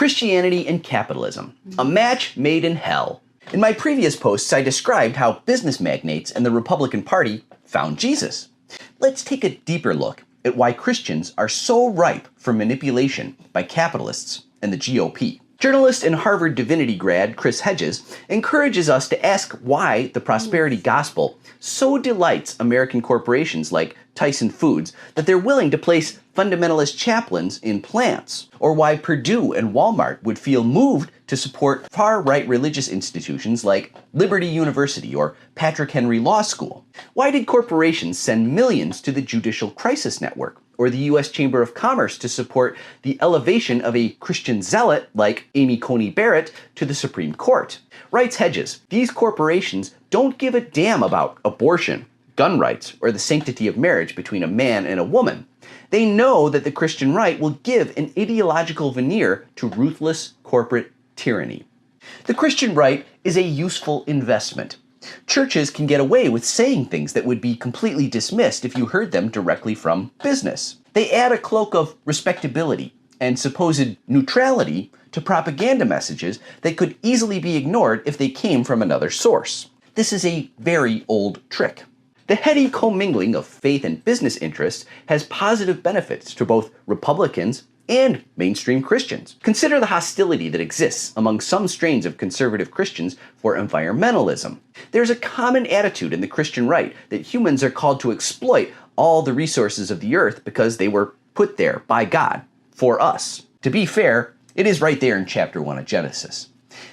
Christianity and Capitalism, a match made in hell. In my previous posts, I described how business magnates and the Republican Party found Jesus. Let's take a deeper look at why Christians are so ripe for manipulation by capitalists and the GOP. Journalist and Harvard Divinity grad Chris Hedges encourages us to ask why the prosperity gospel so delights American corporations like Tyson Foods that they're willing to place fundamentalist chaplains in plants, or why Purdue and Walmart would feel moved to support far-right religious institutions like Liberty University or Patrick Henry Law School. Why did corporations send millions to the Judicial Crisis Network or the U.S. Chamber of Commerce to support the elevation of a Christian zealot like Amy Coney Barrett to the Supreme Court? Writes Hedges, these corporations don't give a damn about abortion, gun rights, or the sanctity of marriage between a man and a woman. They know that the Christian right will give an ideological veneer to ruthless corporate tyranny. The Christian right is a useful investment. Churches can get away with saying things that would be completely dismissed if you heard them directly from business. They add a cloak of respectability and supposed neutrality to propaganda messages that could easily be ignored if they came from another source. This is a very old trick. The heady commingling of faith and business interests has positive benefits to both Republicans and mainstream Christians. Consider the hostility that exists among some strains of conservative Christians for environmentalism. There's a common attitude in the Christian right that humans are called to exploit all the resources of the earth because they were put there by God for us. To be fair, it is right there in chapter 1 of Genesis.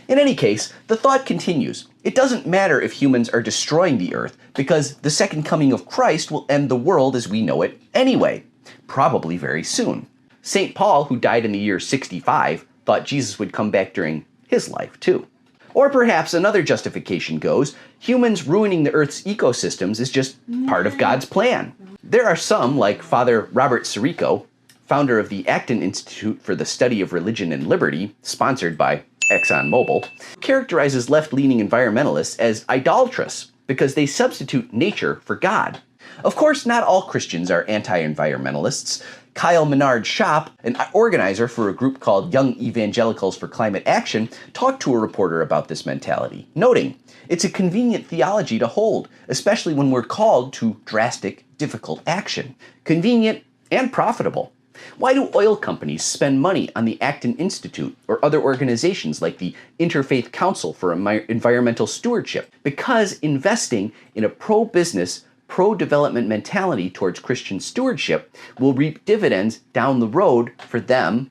In any case, the thought continues. It doesn't matter if humans are destroying the earth because the second coming of Christ will end the world as we know it anyway, probably very soon. St. Paul, who died in the year 65, thought Jesus would come back during his life too. Or perhaps another justification goes, humans ruining the Earth's ecosystems is just part of God's plan. There are some, like Father Robert Sirico, founder of the Acton Institute for the Study of Religion and Liberty, sponsored by ExxonMobil, characterizes left-leaning environmentalists as idolatrous because they substitute nature for God. Of course, not all Christians are anti-environmentalists. Kyle Menard-Shop, an organizer for a group called Young Evangelicals for Climate Action, talked to a reporter about this mentality, noting, it's a convenient theology to hold, especially when we're called to drastic, difficult action. Convenient and profitable. Why do oil companies spend money on the Acton Institute or other organizations like the Interfaith Council for Environmental Stewardship? Because investing in a pro-business, pro-development mentality towards Christian stewardship will reap dividends down the road for them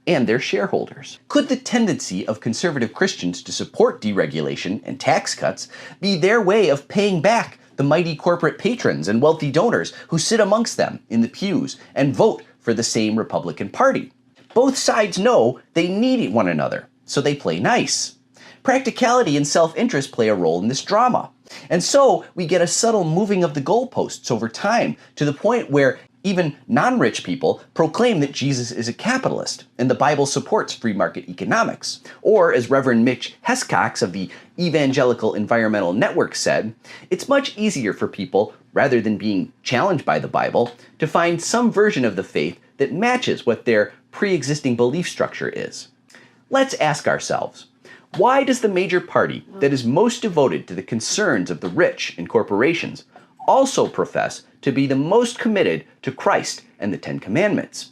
and their shareholders. Could the tendency of conservative Christians to support deregulation and tax cuts be their way of paying back the mighty corporate patrons and wealthy donors who sit amongst them in the pews and vote for the same Republican Party? Both sides know they need one another, so they play nice. Practicality and self-interest play a role in this drama. And so we get a subtle moving of the goalposts over time to the point where even non-rich people proclaim that Jesus is a capitalist and the Bible supports free market economics. Or, as Reverend Mitch Hescox of the Evangelical Environmental Network said, it's much easier for people, rather than being challenged by the Bible, to find some version of the faith that matches what their pre-existing belief structure is. Let's ask ourselves, why does the major party that is most devoted to the concerns of the rich and corporations also profess to be the most committed to Christ and the Ten Commandments?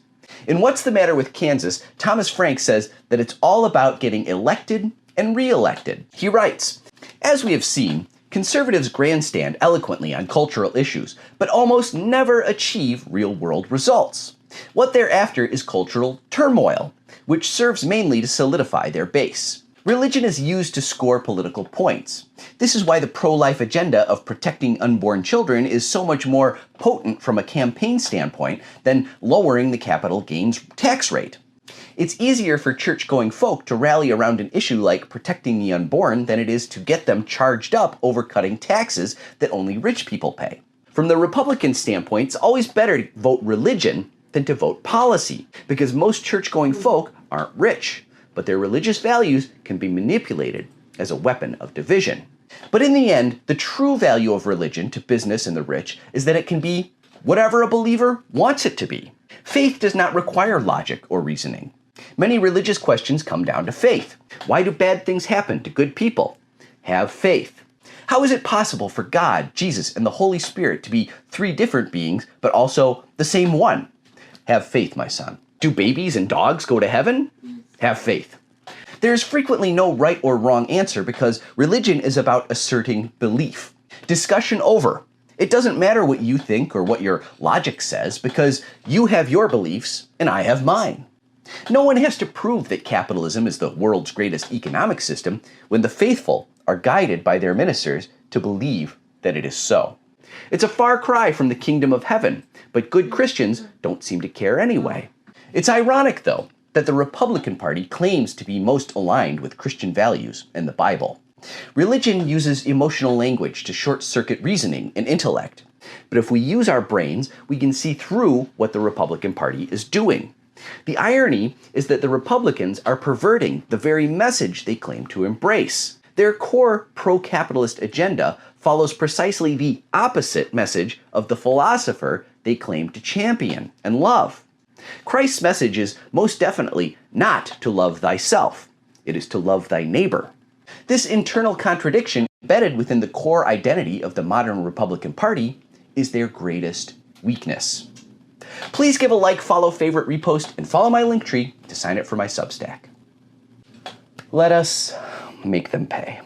In What's the Matter with Kansas, Thomas Frank says that it's all about getting elected and re-elected. He writes, as we have seen, conservatives grandstand eloquently on cultural issues, but almost never achieve real-world results. What they're after is cultural turmoil, which serves mainly to solidify their base. Religion is used to score political points. This is why the pro-life agenda of protecting unborn children is so much more potent from a campaign standpoint than lowering the capital gains tax rate. It's easier for church-going folk to rally around an issue like protecting the unborn than it is to get them charged up over cutting taxes that only rich people pay. From the Republican standpoint, it's always better to vote religion than to vote policy, because most church-going folk aren't rich, but their religious values can be manipulated as a weapon of division. But in the end, the true value of religion to business and the rich is that it can be whatever a believer wants it to be. Faith does not require logic or reasoning. Many religious questions come down to faith. Why do bad things happen to good people? Have faith. How is it possible for God, Jesus, and the Holy Spirit to be three different beings, but also the same one? Have faith, my son. Do babies and dogs go to heaven? Have faith. There is frequently no right or wrong answer because religion is about asserting belief. Discussion over. It doesn't matter what you think or what your logic says because you have your beliefs and I have mine. No one has to prove that capitalism is the world's greatest economic system when the faithful are guided by their ministers to believe that it is so. It's a far cry from the kingdom of heaven, but good Christians don't seem to care anyway. It's ironic, though, that the Republican Party claims to be most aligned with Christian values and the Bible. Religion uses emotional language to short-circuit reasoning and intellect. But if we use our brains, we can see through what the Republican Party is doing. The irony is that the Republicans are perverting the very message they claim to embrace. Their core pro-capitalist agenda follows precisely the opposite message of the philosopher they claim to champion and love. Christ's message is most definitely not to love thyself. It is to love thy neighbor. This internal contradiction, embedded within the core identity of the modern Republican Party, is their greatest weakness. Please give a like, follow, favorite, repost, and follow my Linktree to sign up for my Substack. Let us make them pay.